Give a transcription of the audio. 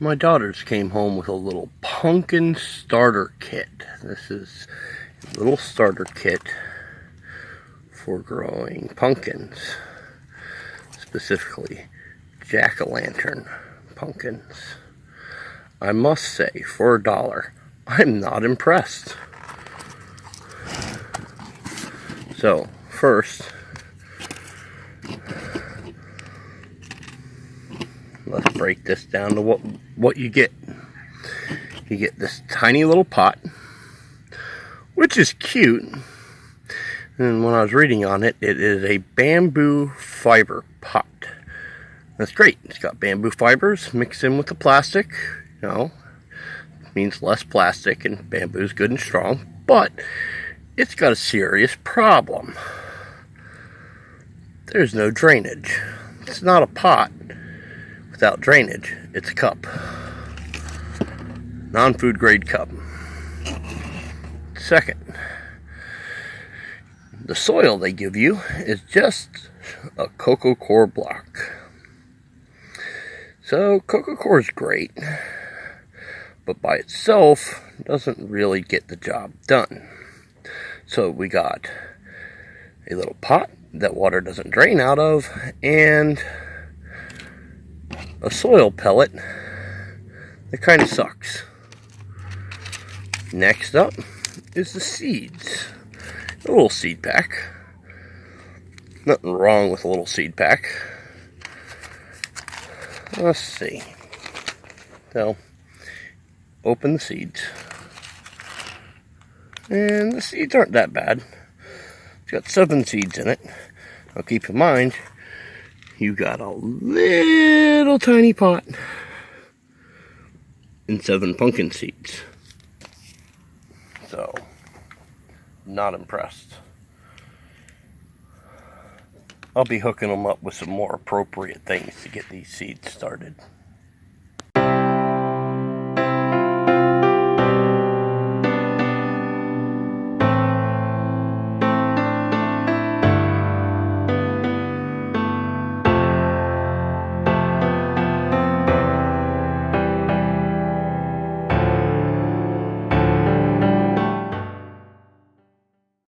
My daughters came home with a little pumpkin starter kit. This is a little starter kit for growing pumpkins, specifically jack-o'-lantern pumpkins. I must say, for $1, I'm not impressed. So, first, let's break this down to what you get. You get this tiny little pot, which is cute. And when I was reading on it, it is a bamboo fiber pot. That's great. It's got bamboo fibers mixed in with the plastic. You know, it means less plastic, and bamboo is good and strong. But it's got a serious problem. There's no drainage. It's not a pot without drainage. It's a cup. Non-food grade cup. Second, the soil they give you is just a coco coir block. So coco coir is great, but by itself doesn't really get the job done. So we got a little pot that water doesn't drain out of, and a soil pellet that kind of sucks. Next up is the seeds. A little seed pack. Nothing wrong with a little seed pack. Let's see. So, open the seeds. And the seeds aren't that bad. It's got 7 seeds in it. Now keep in mind, you got a little tiny pot and 7 pumpkin seeds. So, not impressed. I'll be hooking them up with some more appropriate things to get these seeds started.